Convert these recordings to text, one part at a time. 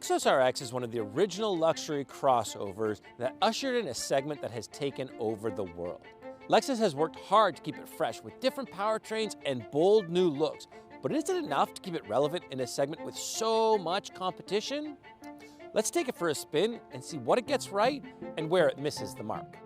Lexus RX is one of the original luxury crossovers that ushered in a segment that has taken over the world. Lexus has worked hard to keep it fresh with different powertrains and bold new looks, but is it enough to keep it relevant in a segment with so much competition? Let's take it for a spin and see what it gets right and where it misses the mark.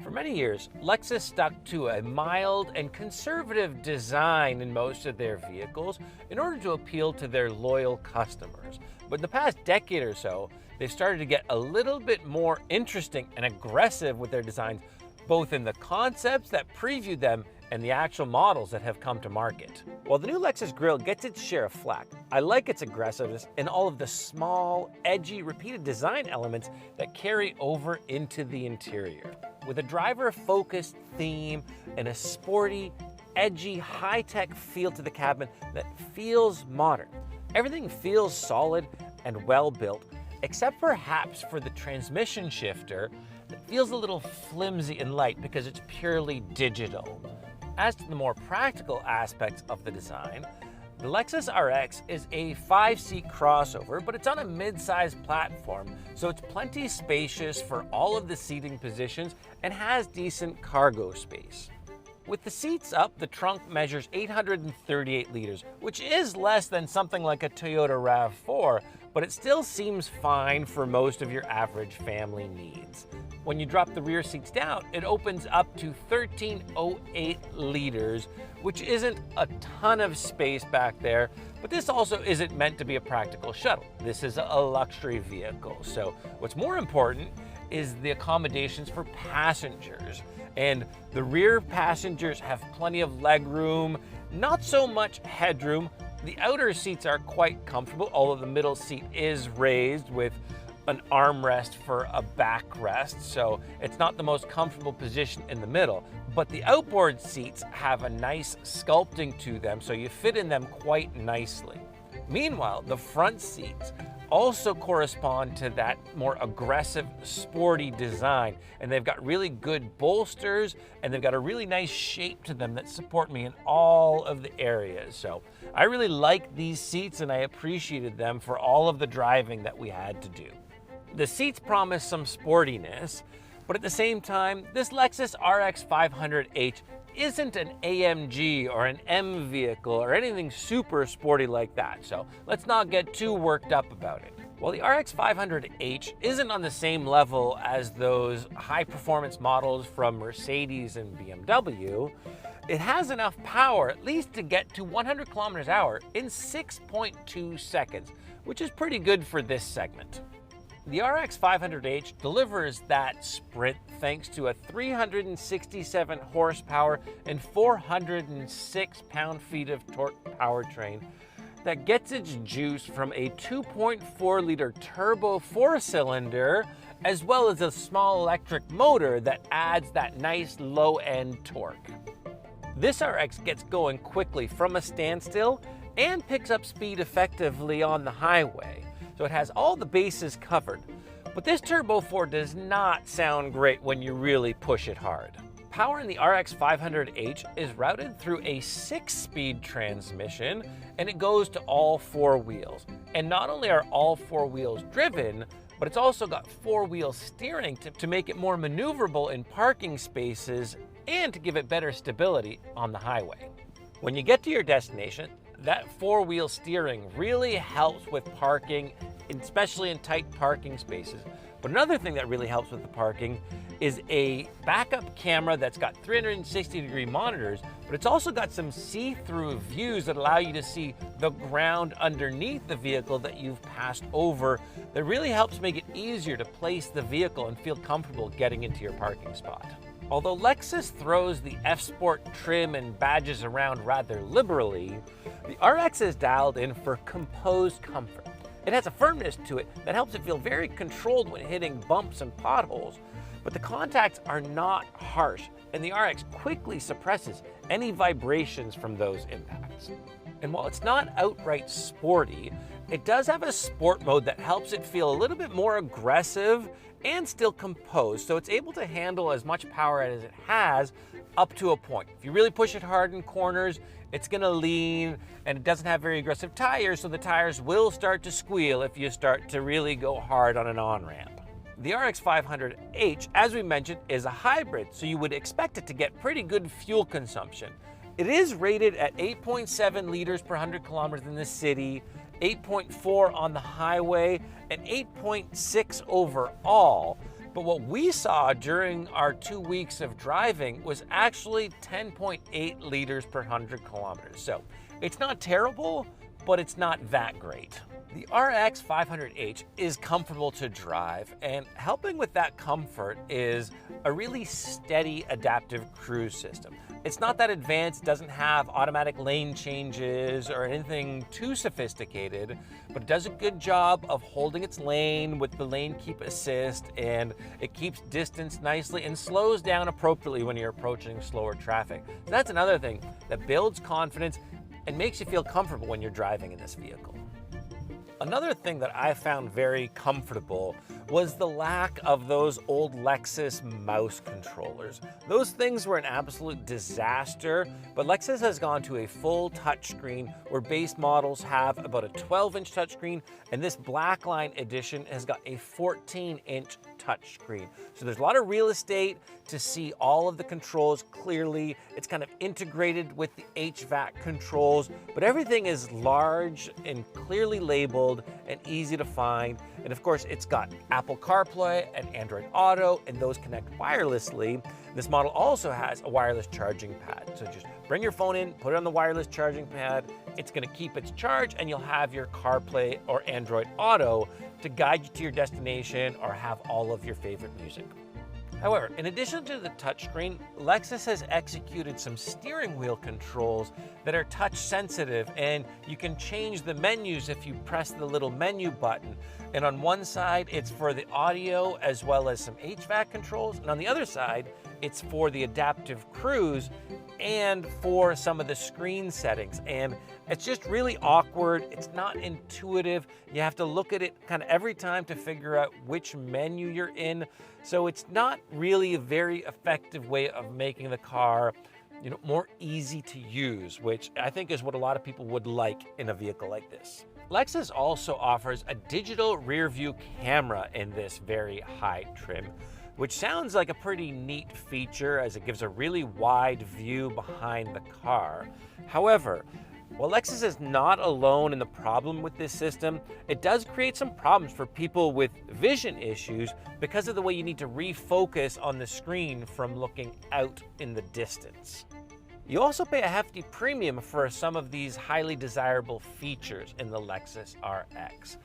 For many years, Lexus stuck to a mild and conservative design in most of their vehicles in order to appeal to their loyal customers. But in the past decade or so, they've started to get a little bit more interesting and aggressive with their designs, both in the concepts that preview them and the actual models that have come to market. While the new Lexus grille gets its share of flack, I like its aggressiveness and all of the small, edgy, repeated design elements that carry over into the interior. With a driver-focused theme and a sporty, edgy, high-tech feel to the cabin that feels modern. Everything feels solid and well-built, except perhaps for the transmission shifter that feels a little flimsy and light because it's purely digital. As to the more practical aspects of the design, the Lexus RX is a 5-seat crossover, but it's on a mid-size platform, so it's plenty spacious for all of the seating positions and has decent cargo space. With the seats up, the trunk measures 838 liters, which is less than something like a Toyota RAV4, but it still seems fine for most of your average family needs. When you drop the rear seats down, it opens up to 1308 liters, which isn't a ton of space back there, but this also isn't meant to be a practical shuttle. This is a luxury vehicle. So what's more important is the accommodations for passengers. And the rear passengers have plenty of leg room, not so much headroom. The outer seats are quite comfortable, although the middle seat is raised with an armrest for a backrest, so it's not the most comfortable position in the middle. But the outboard seats have a nice sculpting to them, so you fit in them quite nicely. Meanwhile, the front seats also correspond to that more aggressive, sporty design, and they've got really good bolsters, and they've got a really nice shape to them that support me in all of the areas. So I really like these seats, and I appreciated them for all of the driving that we had to do. The seats promise some sportiness, but at the same time, this Lexus RX 500h isn't an AMG or an M vehicle or anything super sporty like that, so let's not get too worked up about it. While the RX 500h isn't on the same level as those high-performance models from Mercedes and BMW, it has enough power at least to get to 100 kilometers an hour in 6.2 seconds, which is pretty good for this segment. The RX 500h delivers that sprint thanks to a 367 horsepower and 406 pound-feet of torque powertrain that gets its juice from a 2.4-liter turbo 4-cylinder, as well as a small electric motor that adds that nice low-end torque. This RX gets going quickly from a standstill and picks up speed effectively on the highway. So it has all the bases covered. But this Turbo 4 does not sound great when you really push it hard. Power in the RX 500h is routed through a 6-speed transmission, and it goes to all 4 wheels. And not only are all 4 wheels driven, but it's also got 4-wheel steering to make it more maneuverable in parking spaces and to give it better stability on the highway. When you get to your destination, that 4-wheel steering really helps with parking, especially in tight parking spaces. But another thing that really helps with the parking is a backup camera that's got 360-degree monitors, but it's also got some see-through views that allow you to see the ground underneath the vehicle that you've passed over. That really helps make it easier to place the vehicle and feel comfortable getting into your parking spot. Although Lexus throws the F-Sport trim and badges around rather liberally, the RX is dialed in for composed comfort. It has a firmness to it that helps it feel very controlled when hitting bumps and potholes, but the contacts are not harsh, and the RX quickly suppresses any vibrations from those impacts. And while it's not outright sporty, It does have a sport mode that helps it feel a little bit more aggressive and still composed, so it's able to handle as much power as it has up to a point. If you really push it hard in corners, it's gonna lean, and it doesn't have very aggressive tires, so the tires will start to squeal if you start to really go hard on an on-ramp. The RX 500h, as we mentioned, is a hybrid, so you would expect it to get pretty good fuel consumption. It is rated at 8.7 liters per 100 kilometers in the city, 8.4 on the highway, and 8.6 overall. But what we saw during our 2 weeks of driving was actually 10.8 liters per 100 kilometers. So it's not terrible, but it's not that great. The RX 500h is comfortable to drive, and helping with that comfort is a really steady adaptive cruise system. It's not that advanced, doesn't have automatic lane changes or anything too sophisticated, but it does a good job of holding its lane with the lane keep assist, and it keeps distance nicely and slows down appropriately when you're approaching slower traffic. So that's another thing that builds confidence and makes you feel comfortable when you're driving in this vehicle. Another thing that I found very comfortable was the lack of those old Lexus mouse controllers. Those things were an absolute disaster, but Lexus has gone to a full touchscreen where base models have about a 12-inch touchscreen, and this Blackline edition has got a 14-inch touchscreen. So there's a lot of real estate to see all of the controls clearly. It's kind of integrated with the HVAC controls, but everything is large and clearly labeled and easy to find. And of course, it's got Apple CarPlay and Android Auto, and those connect wirelessly. This model also has a wireless charging pad. So just bring your phone in, put it on the wireless charging pad. It's gonna keep its charge, and you'll have your CarPlay or Android Auto to guide you to your destination or have all of your favorite music. However, in addition to the touchscreen, Lexus has executed some steering wheel controls that are touch sensitive, and you can change the menus if you press the little menu button. And on one side, it's for the audio as well as some HVAC controls, and on the other side, it's for the adaptive cruise and for some of the screen settings. And it's just really awkward. It's not intuitive. You have to look at it kind of every time to figure out which menu you're in. So it's not really a very effective way of making the car, more easy to use, which I think is what a lot of people would like in a vehicle like this. Lexus also offers a digital rear view camera in this very high trim, which sounds like a pretty neat feature as it gives a really wide view behind the car. However, while Lexus is not alone in the problem with this system, it does create some problems for people with vision issues because of the way you need to refocus on the screen from looking out in the distance. You also pay a hefty premium for some of these highly desirable features in the Lexus RX.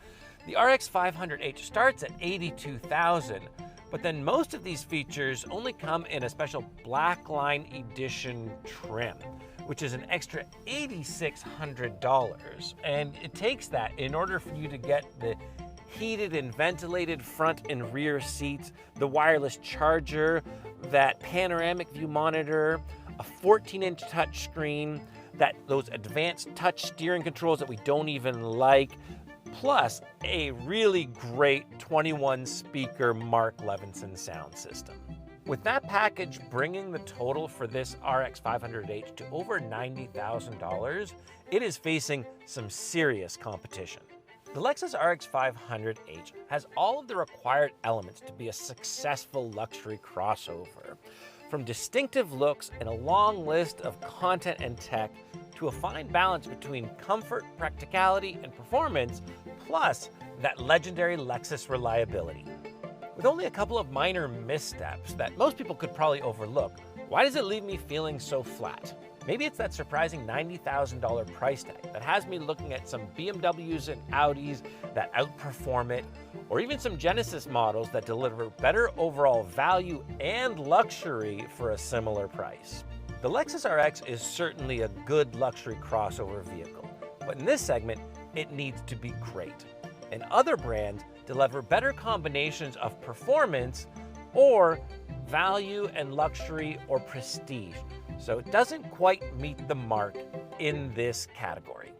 The RX 500h starts at $82,000, but then most of these features only come in a special Blackline edition trim, which is an extra $8,600. And it takes that in order for you to get the heated and ventilated front and rear seats, the wireless charger, that panoramic view monitor, a 14-inch touchscreen, those advanced touch steering controls that we don't even like, plus a really great 21-speaker Mark Levinson sound system. With that package bringing the total for this RX 500h to over $90,000, it is facing some serious competition. The Lexus RX 500h has all of the required elements to be a successful luxury crossover. From distinctive looks and a long list of content and tech, to a fine balance between comfort, practicality, and performance, plus that legendary Lexus reliability. With only a couple of minor missteps that most people could probably overlook, why does it leave me feeling so flat? Maybe it's that surprising $90,000 price tag that has me looking at some BMWs and Audis that outperform it, or even some Genesis models that deliver better overall value and luxury for a similar price. The Lexus RX is certainly a good luxury crossover vehicle, but in this segment, it needs to be great. And other brands deliver better combinations of performance or value and luxury or prestige. So it doesn't quite meet the mark in this category.